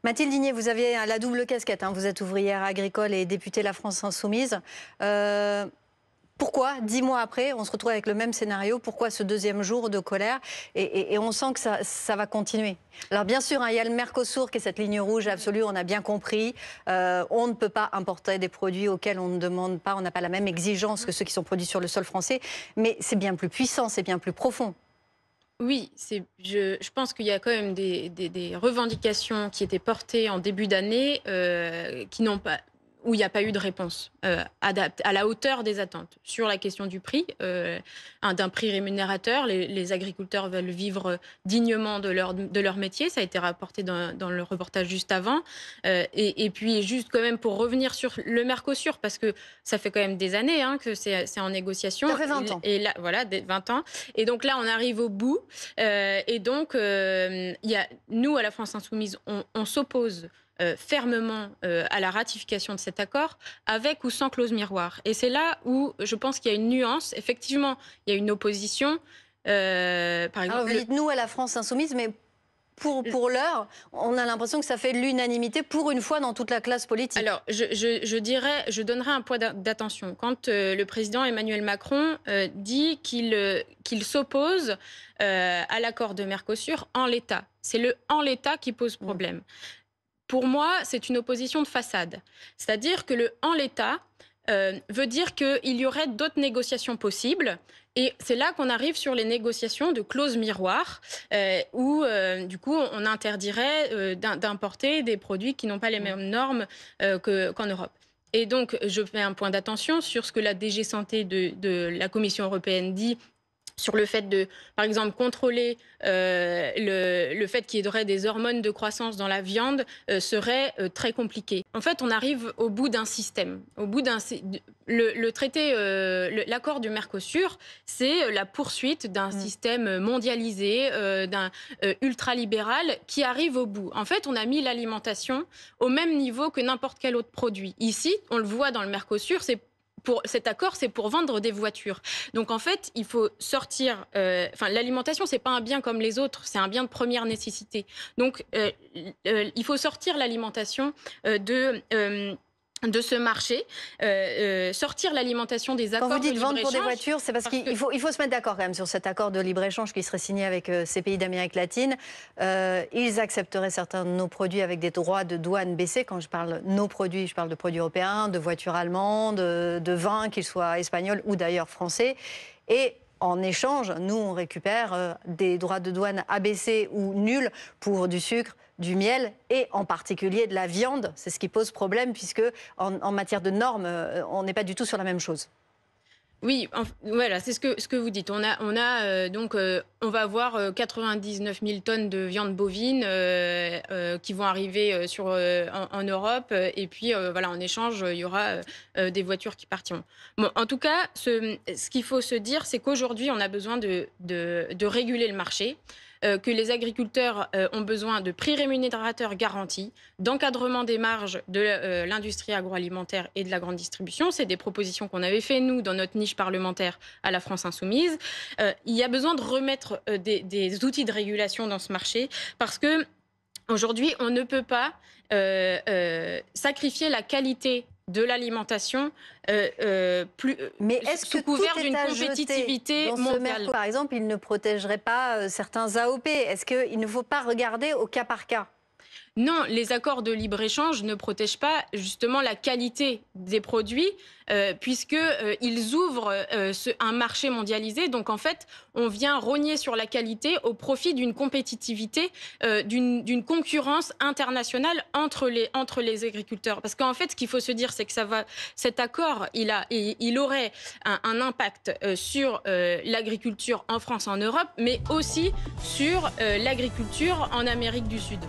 Mathilde Digné, vous avez la double casquette, hein. Vous êtes ouvrière agricole et députée La France Insoumise. Pourquoi, 10 mois après, on se retrouve avec le même scénario? Pourquoi ce deuxième jour de colère? Et on sent que ça va continuer. Alors bien sûr, hein, il y a le Mercosur qui est cette ligne rouge absolue, on a bien compris. On ne peut pas importer des produits auxquels on ne demande pas, on n'a pas la même exigence que ceux qui sont produits sur le sol français. Mais c'est bien plus puissant, c'est bien plus profond. Oui, je pense qu'il y a quand même des revendications qui étaient portées en début d'année, qui n'ont pas où il n'y a pas eu de réponse, à la hauteur des attentes. Sur la question du prix, d'un prix rémunérateur, les agriculteurs veulent vivre dignement de leur métier. Ça a été rapporté dans le reportage juste avant. Et puis juste quand même pour revenir sur le Mercosur, parce que ça fait quand même des années, hein, que c'est en négociation. Ça fait 20 ans. Et là, voilà, 20 ans. Et donc là, on arrive au bout. Et donc, nous, à la France Insoumise, on s'oppose fermement à la ratification de cet accord, avec ou sans clause miroir. Et c'est là où je pense qu'il y a une nuance. Effectivement, il y a une opposition. Par Alors exemple, vous dites nous à la France Insoumise, mais pour l'heure, on a l'impression que ça fait l'unanimité pour une fois dans toute la classe politique. alors, je donnerai un point d'attention. Quand le président Emmanuel Macron dit qu'il s'oppose à l'accord de Mercosur en l'état, c'est le en l'état qui pose problème. Pour moi, c'est une opposition de façade. C'est-à-dire que le en l'état veut dire qu'il y aurait d'autres négociations possibles. Et c'est là qu'on arrive sur les négociations de clauses miroirs, où du coup on interdirait d'importer des produits qui n'ont pas les mêmes normes qu'en Europe. Et donc je fais un point d'attention sur ce que la DG Santé de la Commission européenne dit sur le fait de, par exemple, contrôler le fait qu'il y aurait des hormones de croissance dans la viande serait très compliqué. En fait, on arrive au bout d'un système. Le traité, l'accord du Mercosur, c'est la poursuite d'un système mondialisé, d'un ultralibéral qui arrive au bout. En fait, on a mis l'alimentation au même niveau que n'importe quel autre produit. Ici, on le voit dans le Mercosur, cet accord, c'est pour vendre des voitures. Donc, en fait, il faut sortir... l'alimentation, c'est pas un bien comme les autres, c'est un bien de première nécessité. Donc, il faut sortir l'alimentation de ce marché, sortir l'alimentation des Quand accords vous de dites vendre pour des libre-échange. voitures, c'est parce qu'il faut se mettre d'accord quand même sur cet accord de libre-échange qui serait signé avec ces pays d'Amérique latine. Ils accepteraient certains de nos produits avec des droits de douane baissés. Quand je parle de nos produits, je parle de produits européens, de voitures allemandes, de vins, qu'ils soient espagnols ou d'ailleurs français. Et en échange, nous, on récupère des droits de douane abaissés ou nuls pour du sucre, du miel et en particulier de la viande. C'est ce qui pose problème puisque en matière de normes, on n'est pas du tout sur la même chose. Oui, voilà, c'est ce que vous dites. On va avoir 99 000 tonnes de viande bovine qui vont arriver en Europe. Et puis, voilà, en échange, il y aura des voitures qui partiront. Bon, en tout cas, ce qu'il faut se dire, c'est qu'aujourd'hui, on a besoin de réguler le marché. Que les agriculteurs ont besoin de prix rémunérateurs garantis, d'encadrement des marges de l'industrie agroalimentaire et de la grande distribution. C'est des propositions qu'on avait fait, nous, dans notre niche parlementaire à la France Insoumise. Il y a besoin de remettre des outils de régulation dans ce marché parce que aujourd'hui, on ne peut pas sacrifier la qualité de l'alimentation Mais est-ce que sous couvert tout est d'une à jeter compétitivité dans ce mondiale. Par exemple, il ne protégerait pas certains AOP. Est-ce qu'il ne faut pas regarder au cas par cas? Non, les accords de libre-échange ne protègent pas justement la qualité des produits puisqu'ils ouvrent un marché mondialisé. Donc en fait, on vient rogner sur la qualité au profit d'une compétitivité, d'une concurrence internationale entre les agriculteurs. Parce qu'en fait, ce qu'il faut se dire, c'est que cet accord, il aurait un impact sur l'agriculture en France, en Europe, mais aussi sur l'agriculture en Amérique du Sud.